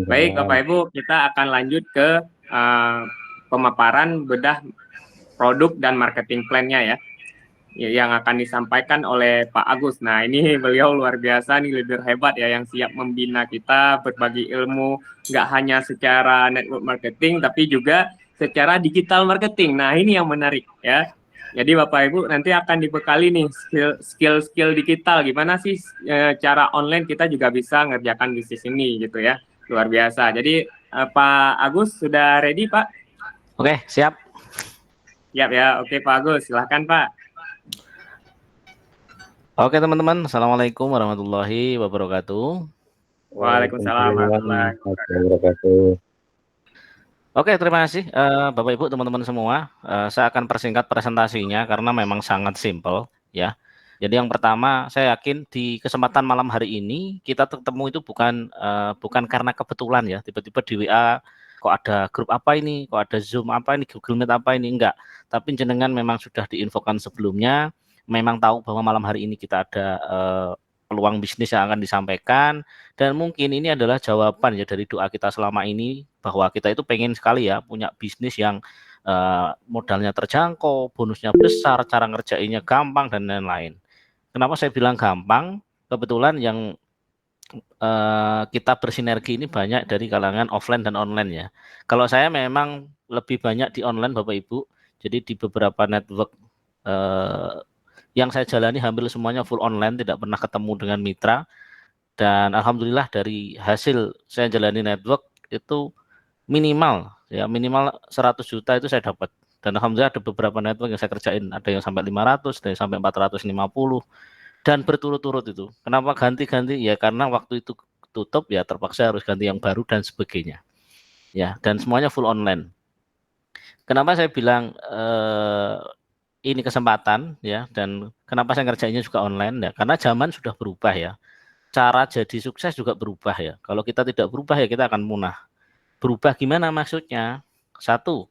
Baik, Bapak Ibu, kita akan lanjut ke pemaparan bedah produk dan marketing plan-nya ya, yang akan disampaikan oleh Pak Agus. Nah, ini beliau luar biasa nih, leader hebat ya, yang siap membina kita, berbagi ilmu, nggak hanya secara network marketing, tapi juga secara digital marketing. Nah, ini yang menarik ya. Jadi Bapak Ibu nanti akan dibekali nih skill digital, gimana sih cara online kita juga bisa ngerjakan bisnis ini gitu ya. Luar biasa. Jadi Pak Agus sudah ready Pak? Oke, siap. Siap ya. Oke Pak Agus, silahkan Pak. Oke teman-teman, Assalamualaikum warahmatullahi wabarakatuh. Waalaikumsalam warahmatullahi wabarakatuh. Oke, terima kasih Bapak Ibu teman-teman semua. Saya akan persingkat presentasinya karena memang sangat simpel ya. Jadi yang pertama, saya yakin di kesempatan malam hari ini kita ketemu itu bukan karena kebetulan ya. Tiba-tiba di WA kok ada grup apa ini, kok ada Zoom apa ini, Google Meet apa ini, enggak. Tapi jenengan memang sudah diinfokan sebelumnya, memang tahu bahwa malam hari ini kita ada peluang bisnis yang akan disampaikan, dan mungkin ini adalah jawaban ya dari doa kita selama ini bahwa kita itu pengen sekali ya punya bisnis yang modalnya terjangkau, bonusnya besar, cara ngerjainnya gampang dan lain-lain. Kenapa saya bilang gampang? Kebetulan yang kita bersinergi ini banyak dari kalangan offline dan online ya. Kalau saya memang lebih banyak di online Bapak Ibu. Jadi di beberapa network yang saya jalani hampir semuanya full online, tidak pernah ketemu dengan mitra. Dan alhamdulillah dari hasil saya jalani network itu minimal 100 juta itu saya dapat. Dan alhamdulillah ada beberapa network yang saya kerjain, ada yang sampai 500, ada yang sampai 450 dan berturut-turut itu. Kenapa ganti-ganti? Ya karena waktu itu tutup ya terpaksa harus ganti yang baru dan sebagainya. Ya, dan semuanya full online. Kenapa saya bilang ini kesempatan ya, dan kenapa saya ngerjainnya juga online ya, karena zaman sudah berubah ya. Cara jadi sukses juga berubah ya. Kalau kita tidak berubah ya kita akan punah. Berubah gimana maksudnya? Satu,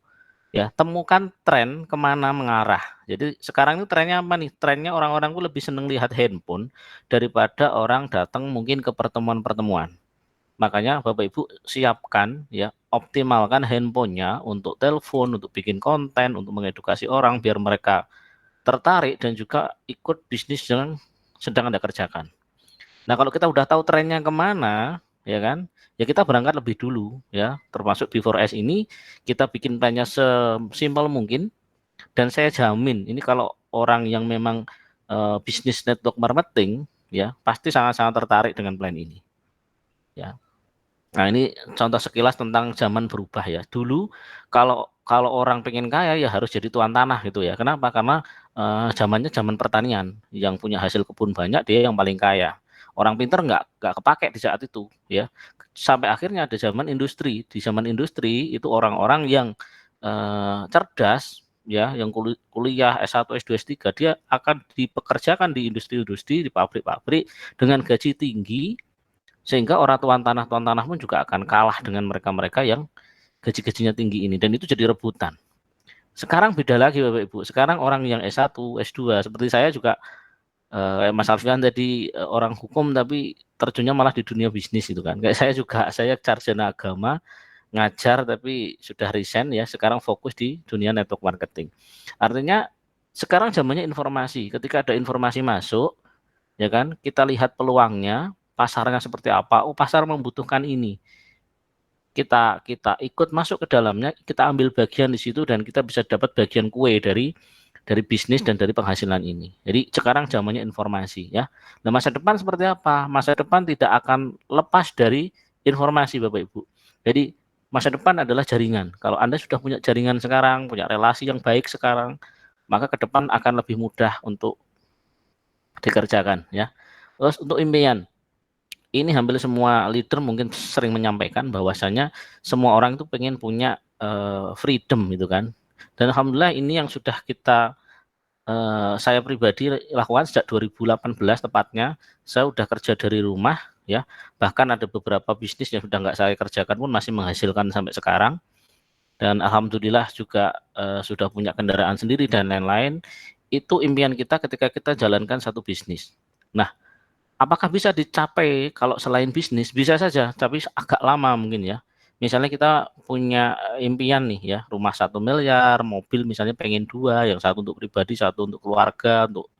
ya temukan tren kemana mengarah. Jadi sekarang itu trennya apa nih? Trennya orang-orang tuh lebih seneng lihat handphone daripada orang datang mungkin ke pertemuan-pertemuan. Makanya Bapak Ibu siapkan ya, optimalkan handphonenya untuk telepon, untuk bikin konten, untuk mengedukasi orang biar mereka tertarik dan juga ikut bisnis yang sedang Anda kerjakan. Nah, kalau kita udah tahu trennya kemana, ya kan, ya kita berangkat lebih dulu, ya, termasuk before S ini, kita bikin plannya sesimpel mungkin, dan saya jamin, ini kalau orang yang memang bisnis network marketing, ya, pasti sangat-sangat tertarik dengan plan ini, ya. Nah, ini contoh sekilas tentang zaman berubah ya. Dulu kalau orang pengen kaya ya harus jadi tuan tanah gitu ya. Kenapa? Karena zamannya zaman pertanian, yang punya hasil kebun banyak dia yang paling kaya. Orang pinter nggak kepake di saat itu ya. Sampai akhirnya ada zaman industri. Di zaman industri itu orang-orang yang cerdas ya, yang kuliah S1, S2, S3 dia akan dipekerjakan di industri-industri, di pabrik-pabrik dengan gaji tinggi, sehingga orang tuan tanah pun juga akan kalah dengan mereka-mereka yang gaji-gajinya tinggi ini, dan itu jadi rebutan. Sekarang beda lagi Bapak Ibu. Sekarang orang yang S1, S2 seperti saya juga Mas Alfian tadi orang hukum tapi terjunnya malah di dunia bisnis itu kan. Kayak saya juga, saya sarjana agama, ngajar tapi sudah resign ya, sekarang fokus di dunia network marketing. Artinya sekarang zamannya informasi. Ketika ada informasi masuk, ya kan, kita lihat peluangnya, pasarnya seperti apa. Oh, pasar membutuhkan ini. Kita ikut masuk ke dalamnya, kita ambil bagian di situ dan kita bisa dapat bagian kue dari bisnis dan dari penghasilan ini. Jadi sekarang zamannya informasi ya. Nah, masa depan seperti apa? Masa depan tidak akan lepas dari informasi Bapak Ibu. Jadi masa depan adalah jaringan. Kalau Anda sudah punya jaringan sekarang, punya relasi yang baik sekarang, maka ke depan akan lebih mudah untuk dikerjakan ya. Terus untuk impian, ini hampir semua leader mungkin sering menyampaikan bahwasanya semua orang itu pengen punya freedom gitu kan. Dan alhamdulillah ini yang sudah saya pribadi lakukan sejak 2018 tepatnya. Saya udah kerja dari rumah ya. Bahkan ada beberapa bisnis yang sudah nggak saya kerjakan pun masih menghasilkan sampai sekarang. Dan alhamdulillah juga sudah punya kendaraan sendiri dan lain-lain. Itu impian kita ketika kita jalankan satu bisnis. Nah, Apakah bisa dicapai kalau selain bisnis? Bisa saja, tapi agak lama mungkin ya. Misalnya kita punya impian nih ya, rumah 1 miliar, mobil misalnya pengen 2, yang satu untuk pribadi, satu untuk keluarga, untuk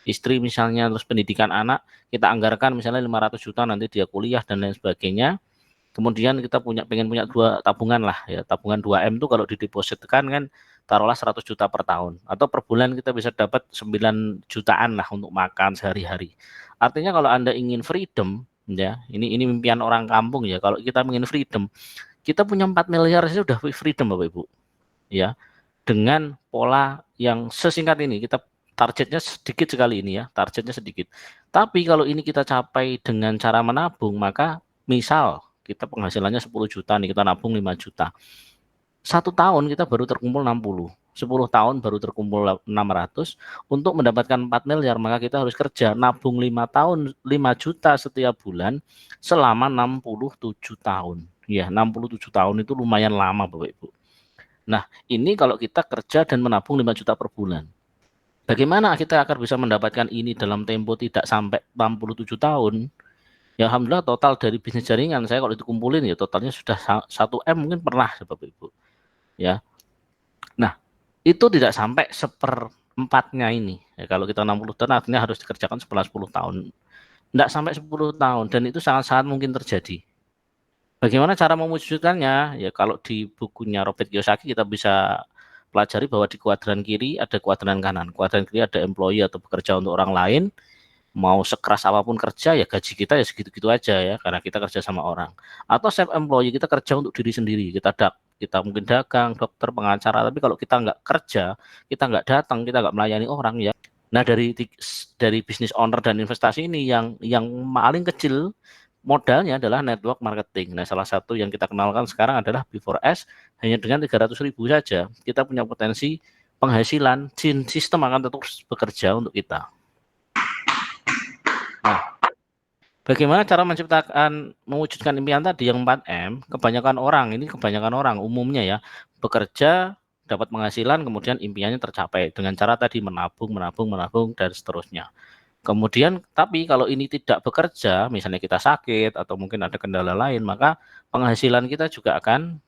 istri misalnya, terus pendidikan anak, kita anggarkan misalnya 500 juta nanti dia kuliah dan lain sebagainya. Kemudian kita pengen punya 2 tabungan lah ya, tabungan 2M itu kalau didepositkan kan taruhlah 100 juta per tahun, atau per bulan kita bisa dapat 9 jutaan lah untuk makan sehari-hari. Artinya kalau Anda ingin freedom ya, ini impian orang kampung ya, kalau kita ingin freedom, kita punya 4 miliar saja sudah freedom Bapak Ibu. Ya, dengan pola yang sesingkat ini, kita targetnya sedikit sekali ini ya, targetnya sedikit. Tapi kalau ini kita capai dengan cara menabung, maka misal kita penghasilannya 10 juta nih, kita nabung 5 juta. 1 tahun kita baru terkumpul 60. 10 tahun baru terkumpul 600. Untuk mendapatkan 4 miliar, maka kita harus kerja nabung 5 tahun, 5 juta setiap bulan selama 67 tahun. Ya, 67 tahun itu lumayan lama Bapak Ibu. Nah, ini kalau kita kerja dan menabung 5 juta per bulan. Bagaimana kita akan bisa mendapatkan ini dalam tempo tidak sampai 67 tahun? Ya alhamdulillah total dari bisnis jaringan saya kalau dikumpulin ya totalnya sudah 1M mungkin pernah Bapak Ibu. Ya. Nah, itu tidak sampai seperempatnya ini. Ya, kalau kita 60 tahun artinya harus dikerjakan setelah 10 tahun. Tidak sampai 10 tahun dan itu sangat-sangat mungkin terjadi. Bagaimana cara mewujudkannya? Ya kalau di bukunya Robert Kiyosaki kita bisa pelajari bahwa di kuadran kiri ada kuadran kanan. Kuadran kiri ada employee atau bekerja untuk orang lain. Mau sekeras apapun kerja ya gaji kita ya segitu-gitu aja ya karena kita kerja sama orang. Atau self employee, kita kerja untuk diri sendiri. Kita mungkin dagang, dokter, pengacara, tapi kalau kita nggak kerja, kita nggak datang, kita nggak melayani orang ya. Nah dari bisnis owner dan investasi ini yang paling kecil modalnya adalah network marketing. Nah, salah satu yang kita kenalkan sekarang adalah Before-S, hanya dengan 300.000 saja kita punya potensi penghasilan, sistem akan terus bekerja untuk kita. Nah, bagaimana cara mewujudkan impian tadi yang 4M? Kebanyakan orang umumnya ya, bekerja, dapat penghasilan, kemudian impiannya tercapai dengan cara tadi menabung, dan seterusnya. Kemudian, tapi kalau ini tidak bekerja, misalnya kita sakit atau mungkin ada kendala lain, maka penghasilan kita juga akan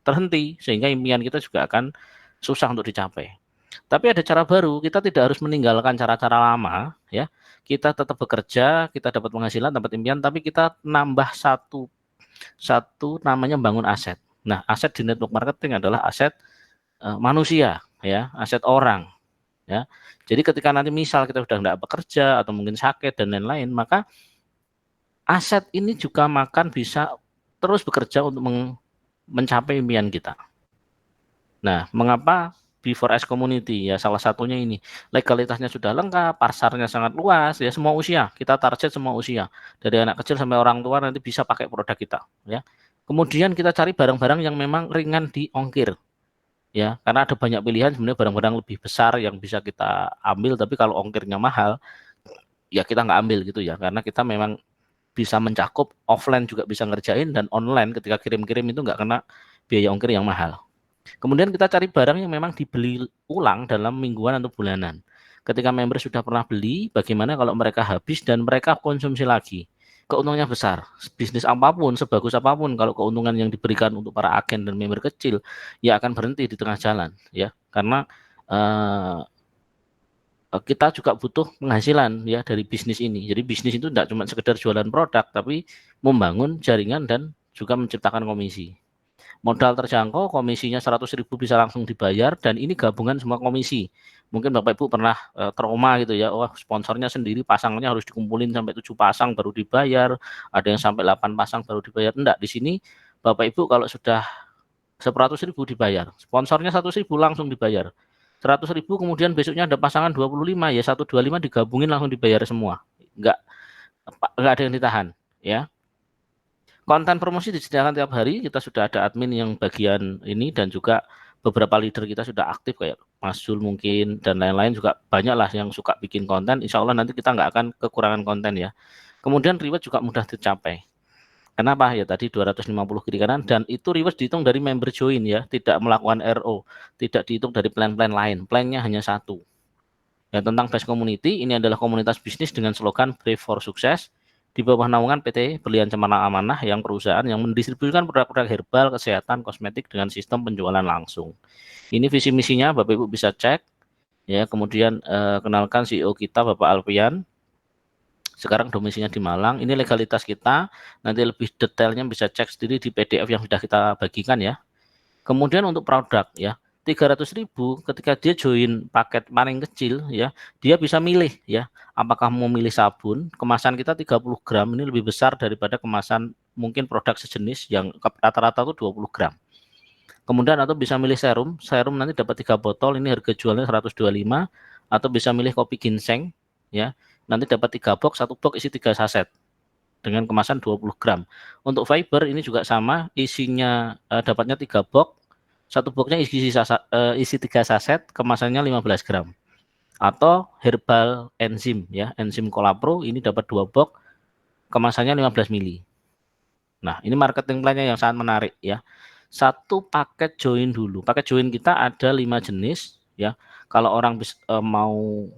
terhenti, sehingga impian kita juga akan susah untuk dicapai. Tapi ada cara baru, kita tidak harus meninggalkan cara-cara lama, ya. Kita tetap bekerja, kita dapat penghasilan, dapat impian, tapi kita nambah satu namanya bangun aset. Nah, aset di network marketing adalah aset manusia, ya, aset orang. Ya, jadi ketika nanti misal kita sudah tidak bekerja atau mungkin sakit dan lain-lain, maka aset ini juga bisa terus bekerja untuk mencapai impian kita. Nah, mengapa Before-S Community? Ya, salah satunya ini legalitasnya sudah lengkap, pasarnya sangat luas, ya semua usia. Kita target semua usia, dari anak kecil sampai orang tua nanti bisa pakai produk kita. Ya, kemudian kita cari barang-barang yang memang ringan di ongkir. Ya, karena ada banyak pilihan sebenarnya barang-barang lebih besar yang bisa kita ambil, tapi kalau ongkirnya mahal, ya kita nggak ambil gitu ya, karena kita memang bisa mencakup offline juga bisa ngerjain dan online ketika kirim-kirim itu nggak kena biaya ongkir yang mahal. Kemudian kita cari barang yang memang dibeli ulang dalam mingguan atau bulanan. Ketika member sudah pernah beli, bagaimana kalau mereka habis dan mereka konsumsi lagi? Keuntungannya besar. Bisnis apapun, sebagus apapun, kalau keuntungan yang diberikan untuk para agen dan member kecil, ya akan berhenti di tengah jalan, ya. Karena kita juga butuh penghasilan ya dari bisnis ini. Jadi bisnis itu tidak cuma sekedar jualan produk, tapi membangun jaringan dan juga menciptakan komisi. Modal terjangkau, komisinya 100.000 bisa langsung dibayar, dan ini gabungan semua komisi. Mungkin Bapak Ibu pernah trauma gitu ya, wah sponsornya sendiri pasangnya harus dikumpulin sampai 7 pasang baru dibayar, ada yang sampai 8 pasang baru dibayar. Enggak, di sini Bapak Ibu kalau sudah 100.000 dibayar, sponsornya 100.000 langsung dibayar. 100.000 kemudian besoknya ada pasangan 25, ya 125 digabungin langsung dibayar semua. Enggak ada yang ditahan ya. Konten promosi disediakan tiap hari, kita sudah ada admin yang bagian ini dan juga beberapa leader kita sudah aktif kayak Mas Jul mungkin dan lain-lain, juga banyak lah yang suka bikin konten. Insya Allah nanti kita nggak akan kekurangan konten ya. Kemudian reward juga mudah dicapai. Kenapa? Ya tadi 250 kiri kanan, dan itu reward dihitung dari member join ya, tidak melakukan RO, tidak dihitung dari plan-plan lain. Plannya hanya satu. Ya, tentang Best Community, ini adalah komunitas bisnis dengan slogan Brave for Success di bawah naungan PT Berlian Cemara Amanah yang perusahaan yang mendistribusikan produk-produk herbal, kesehatan, kosmetik dengan sistem penjualan langsung. Ini visi misinya, Bapak Ibu bisa cek. Ya, kemudian kenalkan CEO kita Bapak Alfian. Sekarang domisilinya di Malang. Ini legalitas kita. Nanti lebih detailnya bisa cek sendiri di PDF yang sudah kita bagikan ya. Kemudian untuk produk ya, 300.000 ketika dia join paket paling kecil ya, dia bisa milih ya, apakah mau milih sabun, kemasan kita 30 gram, ini lebih besar daripada kemasan mungkin produk sejenis yang rata-rata itu 20 gram. Kemudian atau bisa milih serum, serum nanti dapat 3 botol, ini harga jualnya 125, atau bisa milih kopi ginseng ya, nanti dapat 3 box, 1 box isi 3 saset dengan kemasan 20 gram. Untuk fiber ini juga sama, isinya dapatnya 3 box, 1 boxnya isi 3 saset, kemasannya 15 gram. Atau herbal enzim ya, enzim Colapro ini dapat 2 box, kemasannya 15 mili. Nah, ini marketing plan-nya yang sangat menarik ya. Satu paket join dulu. Paket join kita ada 5 jenis ya. Kalau orang mau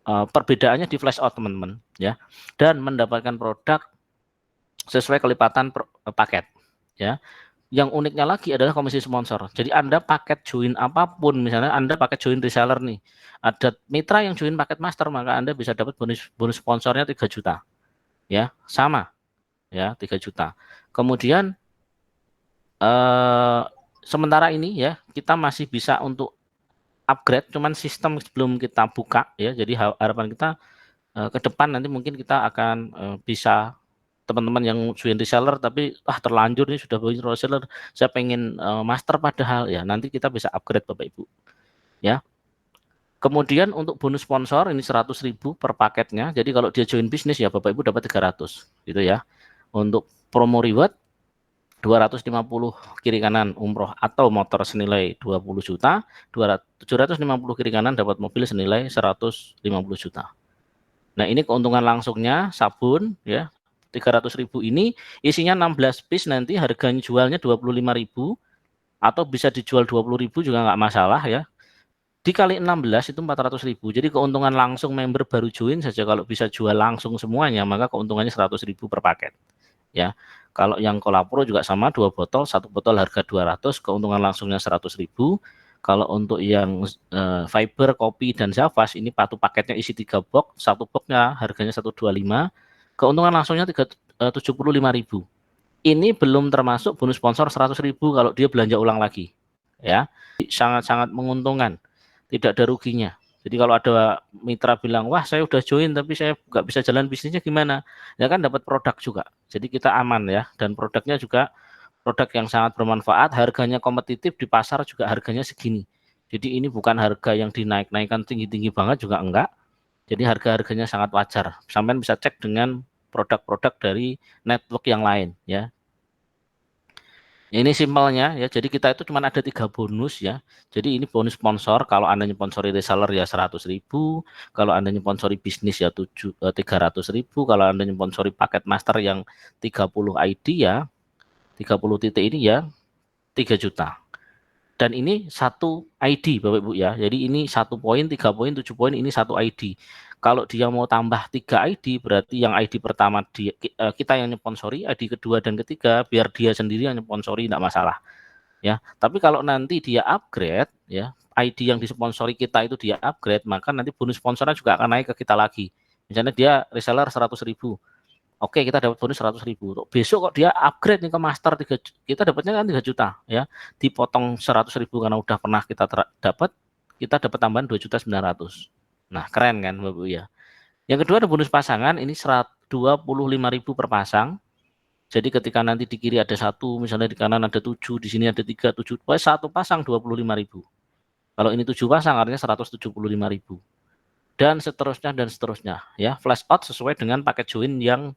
perbedaannya di flash out teman-teman ya. Dan mendapatkan produk sesuai kelipatan paket ya. Yang uniknya lagi adalah komisi sponsor. Jadi Anda paket join apapun, misalnya Anda paket join reseller nih, ada mitra yang join paket master, maka Anda bisa dapat bonus sponsornya 3 juta. Ya, sama ya, 3 juta. Kemudian sementara ini ya, kita masih bisa untuk upgrade, cuman sistem belum kita buka ya. Jadi harapan kita ke depan nanti mungkin kita akan bisa teman-teman yang join reseller tapi terlanjur nih sudah join reseller, saya pengen master padahal ya, nanti kita bisa upgrade Bapak Ibu ya. Kemudian untuk bonus sponsor ini 100.000 per paketnya, jadi kalau dia join bisnis ya Bapak Ibu dapat 300 gitu ya. Untuk promo reward 250 kiri kanan umroh atau motor senilai 20 juta, 750 kiri kanan dapat mobil senilai 150 juta. Nah, ini keuntungan langsungnya sabun ya. 300.000 ini isinya 16 piece, nanti harganya jualnya 25.000 atau bisa dijual 20.000 juga nggak masalah ya. Dikali 16 itu 400.000. Jadi keuntungan langsung member baru join saja kalau bisa jual langsung semuanya, maka keuntungannya 100.000 per paket. Ya. Kalau yang Colapro juga sama, 2 botol, 1 botol harga 200, keuntungan langsungnya 100.000. Kalau untuk yang fiber, kopi, dan Zavas, ini satu paketnya isi 3 box, 1 boxnya harganya 125, keuntungan langsungnya 75.000. Ini belum termasuk bonus sponsor 100.000 kalau dia belanja ulang lagi. Ya, sangat-sangat menguntungkan, tidak ada ruginya. Jadi kalau ada mitra bilang, wah saya udah join tapi saya nggak bisa jalan bisnisnya gimana? Ya kan dapat produk juga. Jadi kita aman ya, dan produknya juga produk yang sangat bermanfaat, harganya kompetitif di pasar juga harganya segini. Jadi ini bukan harga yang dinaik-naikkan tinggi-tinggi banget juga enggak. Jadi harga-harganya sangat wajar. Sampai bisa cek dengan produk-produk dari network yang lain ya. Ini simpelnya ya. Jadi kita itu cuma ada 3 bonus ya. Jadi ini bonus sponsor, kalau Anda nyponsori reseller ya 100.000, kalau Anda nyponsori bisnis ya 300.000, kalau Anda nyponsori paket master yang 30 ID ya, 30 titik ini ya 3 juta. Dan ini 1 ID Bapak Ibu ya. Jadi ini 1 poin, 3 poin, 7 poin, ini 1 ID. Kalau dia mau tambah 3 ID, berarti yang ID pertama kita yang nyponsori, ID kedua dan ketiga biar dia sendiri yang nyponsori, tidak masalah. Ya, tapi kalau nanti dia upgrade ya, ID yang disponsori kita itu dia upgrade, maka nanti bonus sponsornya juga akan naik ke kita lagi. Misalnya dia reseller 100.000. Oke, kita dapat bonus 100.000. Besok kok dia upgrade nih ke master 3, kita dapatnya kan 3 juta ya. Dipotong 100.000 karena udah pernah kita dapat, kita dapat tambahan 2.900.000. Nah, keren kan Bapak ya. Yang kedua ada bonus pasangan, ini 125.000 per pasang. Jadi ketika nanti di kiri ada 1, misalnya di kanan ada 7, di sini ada 3, 7, satu pasang 25.000. Kalau ini 7 pasang artinya 175.000. Dan seterusnya ya. Flash out sesuai dengan paket join yang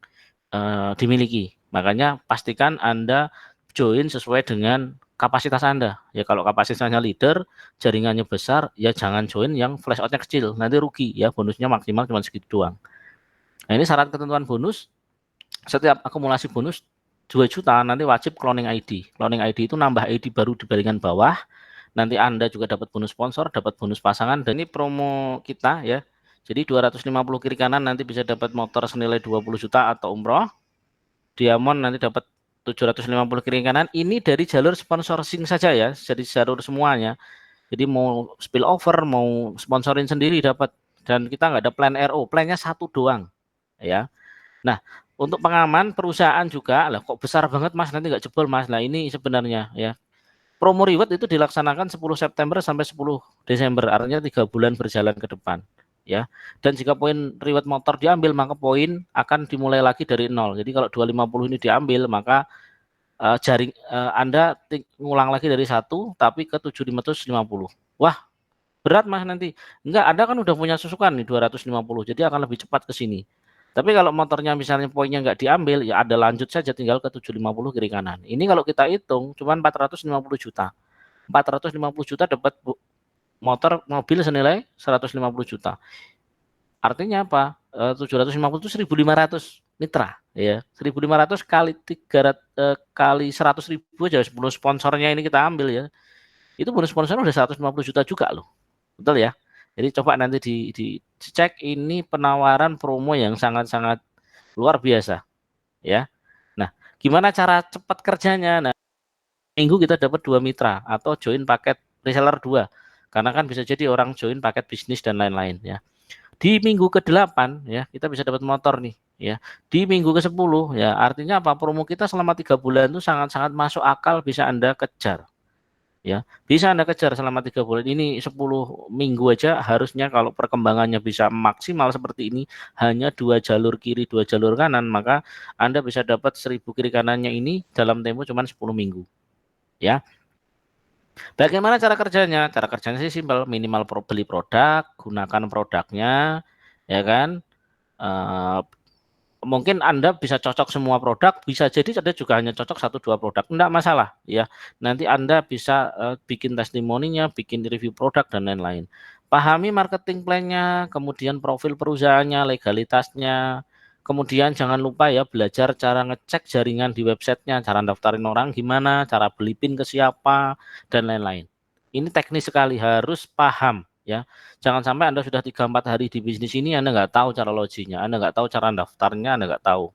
dimiliki. Makanya pastikan Anda join sesuai dengan kapasitas Anda. Ya kalau kapasitasnya leader, jaringannya besar, ya jangan join yang flash outnya kecil, nanti rugi ya, bonusnya maksimal cuma segitu doang. Nah, ini syarat ketentuan bonus. Setiap akumulasi bonus 2 juta nanti wajib cloning ID. Cloning ID itu nambah ID baru di baringan bawah, nanti Anda juga dapat bonus sponsor, dapat bonus pasangan, dan ini promo kita ya. Jadi 250 kiri kanan nanti bisa dapat motor senilai 20 juta atau umroh. Diamond nanti dapat 750 kiri kanan. Ini dari jalur sponsoring saja ya, jadi jalur semuanya. Jadi mau spill over, mau sponsorin sendiri dapat. Dan kita nggak ada plan RO, plannya satu doang ya. Nah, untuk pengaman perusahaan juga, lah kok besar banget Mas, nanti nggak jebol Mas. Nah ini sebenarnya ya, promo reward itu dilaksanakan 10 September sampai 10 Desember, artinya 3 bulan berjalan ke depan ya. Dan jika poin reward motor diambil, maka poin akan dimulai lagi dari nol. Jadi kalau 250 ini diambil, maka Anda ngulang lagi dari 1 tapi ke 750. Wah, berat Mas nanti. Enggak, Anda kan udah punya susukan nih 250, jadi akan lebih cepat ke sini. Tapi kalau motornya misalnya poinnya nggak diambil, ya ada lanjut saja tinggal ke 750 kiri kanan. Ini kalau kita hitung cuma 450 juta. 450 juta dapat motor mobil senilai 150 juta. Artinya apa? 750 itu 1.500 mitra ya. 1.500 kali 300 kali 100.000 aja bonus sponsornya ini kita ambil ya. Itu bonus sponsornya udah 150 juta juga loh. Betul ya? Jadi coba nanti dicek, ini penawaran promo yang sangat-sangat luar biasa ya. Nah, gimana cara cepat kerjanya? Nah, minggu kita dapat 2 mitra atau join paket reseller 2. Karena kan bisa jadi orang join paket bisnis dan lain-lain ya. Di minggu ke-8 ya, kita bisa dapat motor nih ya. Di minggu ke-10 ya, artinya apa? Promo kita selama 3 bulan itu sangat-sangat masuk akal, bisa Anda kejar. Ya, bisa Anda kejar selama 3 bulan ini. 10 minggu aja harusnya kalau perkembangannya bisa maksimal seperti ini, hanya 2 jalur kiri 2 jalur kanan, maka Anda bisa dapat 1000 kiri kanannya ini dalam tempo cuma 10 minggu ya. Bagaimana cara kerjanya? Cara kerjanya sih simpel, minimal beli produk, gunakan produknya ya kan. Mungkin Anda bisa cocok semua produk, bisa jadi Anda juga hanya cocok 1-2 produk, enggak masalah ya. Nanti Anda bisa bikin testimoninya, bikin review produk dan lain-lain. Pahami marketing plan-nya, kemudian profil perusahaannya, legalitasnya, kemudian jangan lupa ya belajar cara ngecek jaringan di websitenya, cara daftarin orang gimana, cara beli PIN ke siapa, dan lain-lain. Ini teknis sekali, harus paham ya. Jangan sampai Anda sudah 3-4 hari di bisnis ini, Anda nggak tahu cara loginya, Anda nggak tahu cara daftarnya, Anda nggak tahu.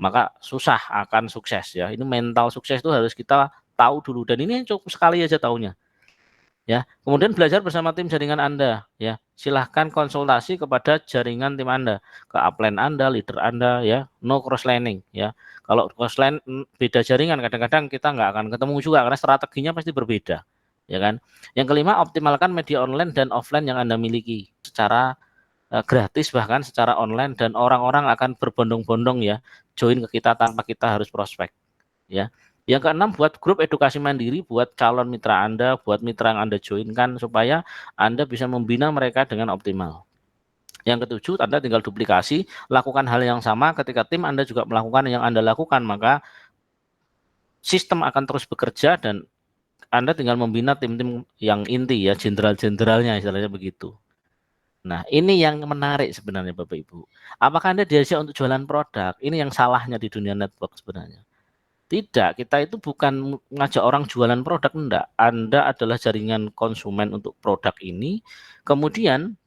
Maka susah akan sukses ya. Ini mental sukses itu harus kita tahu dulu, dan ini cukup sekali aja tahunya. Ya, kemudian belajar bersama tim jaringan Anda ya. Silahkan konsultasi kepada jaringan tim Anda, ke upline Anda, leader Anda ya. No cross lining ya. Kalau cross line beda jaringan, kadang-kadang kita nggak akan ketemu juga karena strateginya pasti berbeda. Ya kan? Yang kelima, optimalkan media online dan offline yang Anda miliki secara gratis, bahkan secara online, dan orang-orang akan berbondong-bondong ya join ke kita tanpa kita harus prospek ya. Yang keenam, buat grup edukasi mandiri buat calon mitra Anda, buat mitra yang Anda joinkan supaya Anda bisa membina mereka dengan optimal. Yang ketujuh, Anda tinggal duplikasi, lakukan hal yang sama ketika tim Anda juga melakukan yang Anda lakukan, maka sistem akan terus bekerja dan Anda tinggal membina tim-tim yang inti ya, jenderal-jenderalnya istilahnya begitu. Nah, ini yang menarik sebenarnya Bapak Ibu. Apakah Anda diajak untuk jualan produk? Ini yang salahnya di dunia network sebenarnya. Tidak, kita itu bukan ngajak orang jualan produk, enggak. Anda adalah jaringan konsumen untuk produk ini. Kemudian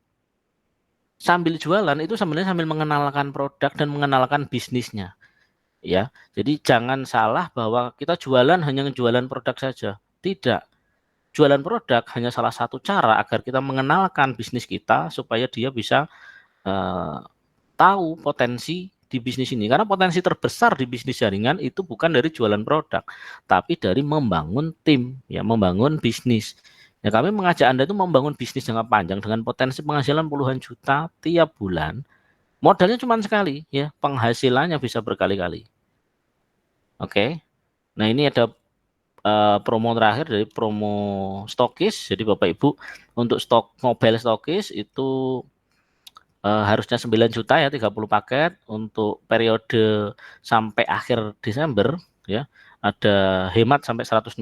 sambil jualan itu sebenarnya sambil mengenalkan produk dan mengenalkan bisnisnya. Ya, jadi jangan salah bahwa kita jualan hanya jualan produk saja. Tidak. Jualan produk hanya salah satu cara agar kita mengenalkan bisnis kita supaya dia bisa tahu potensi di bisnis ini. Karena potensi terbesar di bisnis jaringan itu bukan dari jualan produk, tapi dari membangun tim, ya, membangun bisnis. Ya, kami mengajak Anda itu membangun bisnis jangka panjang dengan potensi penghasilan puluhan juta tiap bulan. Modalnya cuma sekali, ya, penghasilannya bisa berkali-kali. Oke. Nah, ini ada promo terakhir dari promo stokis. Jadi Bapak Ibu, untuk stok mobile stokis itu harusnya 9 juta ya, 30 paket untuk periode sampai akhir Desember ya. Ada hemat sampai 150.000.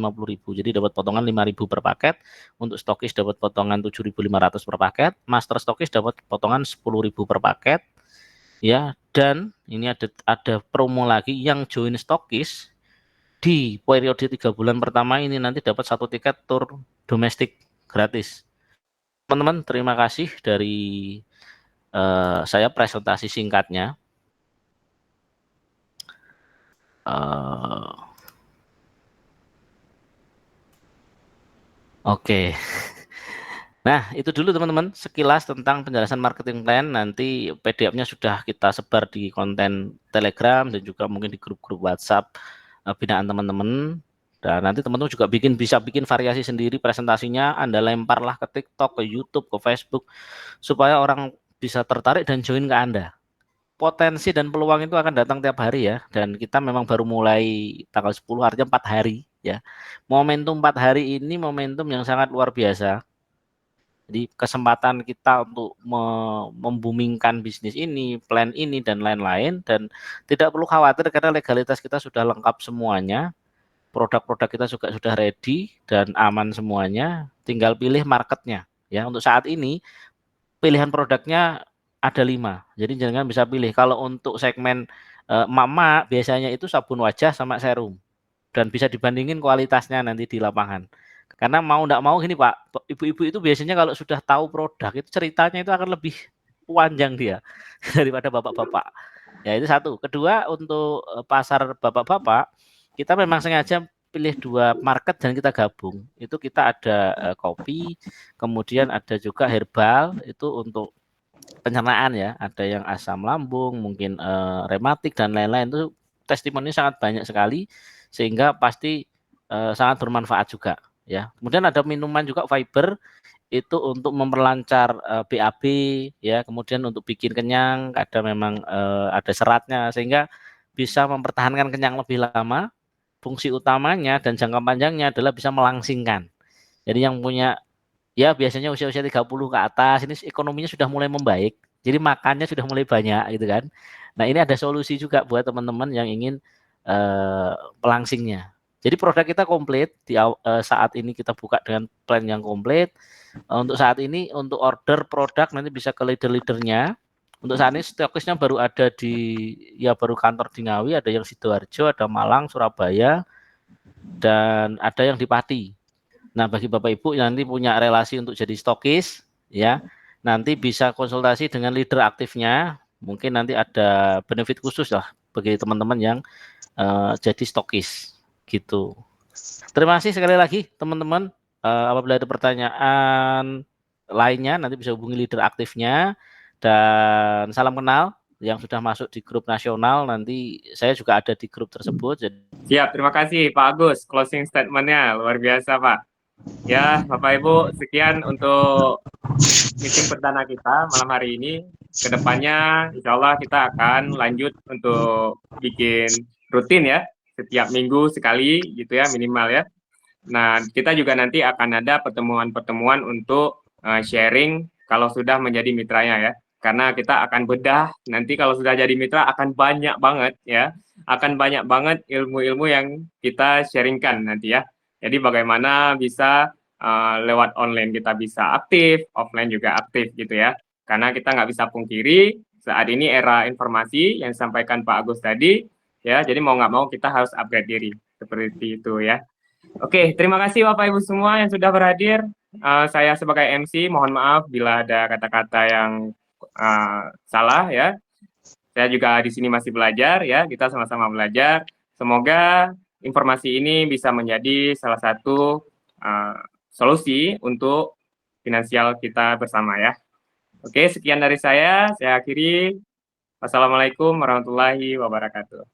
Jadi dapat potongan 5.000 per paket. Untuk stokis dapat potongan 7.500 per paket. Master stokis dapat potongan 10.000 per paket. Ya, dan ini ada promo lagi yang join stokis di periode 3 bulan pertama ini nanti dapat 1 tiket tur domestik gratis. Teman-teman, terima kasih dari saya presentasi singkatnya. Oke. Nah, itu dulu teman-teman sekilas tentang penjelasan marketing plan. Nanti PDF-nya sudah kita sebar di konten Telegram dan juga mungkin di grup-grup WhatsApp binaan teman-teman. Dan nanti teman-teman juga bisa bikin variasi sendiri presentasinya. Anda lemparlah ke TikTok, ke YouTube, ke Facebook supaya orang bisa tertarik dan join ke Anda. Potensi dan peluang itu akan datang tiap hari ya. Dan kita memang baru mulai tanggal 10, artinya 4 hari ya. Momentum 4 hari ini momentum yang sangat luar biasa. Jadi kesempatan kita untuk membumingkan bisnis ini, plan ini, dan lain-lain. Dan tidak perlu khawatir karena legalitas kita sudah lengkap semuanya. Produk-produk kita juga sudah ready dan aman semuanya. Tinggal pilih marketnya. Ya, untuk saat ini pilihan produknya ada 5. Jadi jangan bisa pilih. Kalau untuk segmen mama biasanya itu sabun wajah sama serum. Dan bisa dibandingin kualitasnya nanti di lapangan. Karena mau enggak mau gini Pak, ibu-ibu itu biasanya kalau sudah tahu produk itu ceritanya itu akan lebih panjang dia daripada bapak-bapak. Ya itu satu. Kedua untuk pasar bapak-bapak, kita memang sengaja pilih 2 market dan kita gabung. Itu kita ada kopi, kemudian ada juga herbal itu untuk pencernaan ya. Ada yang asam lambung, mungkin rematik dan lain-lain itu testimoni sangat banyak sekali sehingga pasti sangat bermanfaat juga ya. Kemudian ada minuman juga fiber itu untuk memperlancar BAB ya, kemudian untuk bikin kenyang, ada memang ada seratnya sehingga bisa mempertahankan kenyang lebih lama. Fungsi utamanya dan jangka panjangnya adalah bisa melangsingkan. Jadi yang punya ya biasanya usia-usia 30 ke atas ini ekonominya sudah mulai membaik. Jadi makannya sudah mulai banyak gitu kan. Nah, ini ada solusi juga buat teman-teman yang ingin pelangsingnya. Jadi produk kita komplit saat ini kita buka dengan plan yang komplit. Untuk saat ini untuk order produk nanti bisa ke leader-leadernya. Untuk saat ini stokisnya baru ada baru kantor di Ngawi, ada yang Sidoarjo, ada Malang, Surabaya, dan ada yang di Pati. Nah, bagi Bapak Ibu yang nanti punya relasi untuk jadi stokis, ya, nanti bisa konsultasi dengan leader aktifnya. Mungkin nanti ada benefit khusus lah bagi teman-teman yang jadi stokis, gitu. Terima kasih sekali lagi teman-teman. Apabila ada pertanyaan lainnya, nanti bisa hubungi leader aktifnya. Dan salam kenal yang sudah masuk di grup nasional. Nanti saya juga ada di grup tersebut. Siap, terima kasih Pak Agus. Closing statement-nya luar biasa Pak. Ya, Bapak Ibu, sekian untuk meeting perdana kita malam hari ini. Kedepannya, insya Allah kita akan lanjut untuk bikin rutin ya, setiap minggu sekali gitu ya, minimal ya. Nah, kita juga nanti akan ada pertemuan-pertemuan untuk sharing kalau sudah menjadi mitranya ya. Karena kita akan bedah, nanti kalau sudah jadi mitra akan banyak banget ya, akan banyak banget ilmu-ilmu yang kita sharingkan nanti ya. Jadi bagaimana bisa lewat online kita bisa aktif, offline juga aktif gitu ya. Karena kita nggak bisa pungkiri saat ini era informasi yang disampaikan Pak Agus tadi, ya. Jadi mau nggak mau kita harus upgrade diri seperti itu ya. Oke, terima kasih Bapak Ibu semua yang sudah berhadir. Saya sebagai MC mohon maaf bila ada kata-kata yang salah ya. Saya juga di sini masih belajar ya. Kita sama-sama belajar. Semoga informasi ini bisa menjadi salah satu solusi untuk finansial kita bersama ya. Oke, sekian dari saya. Saya akhiri. Wassalamualaikum warahmatullahi wabarakatuh.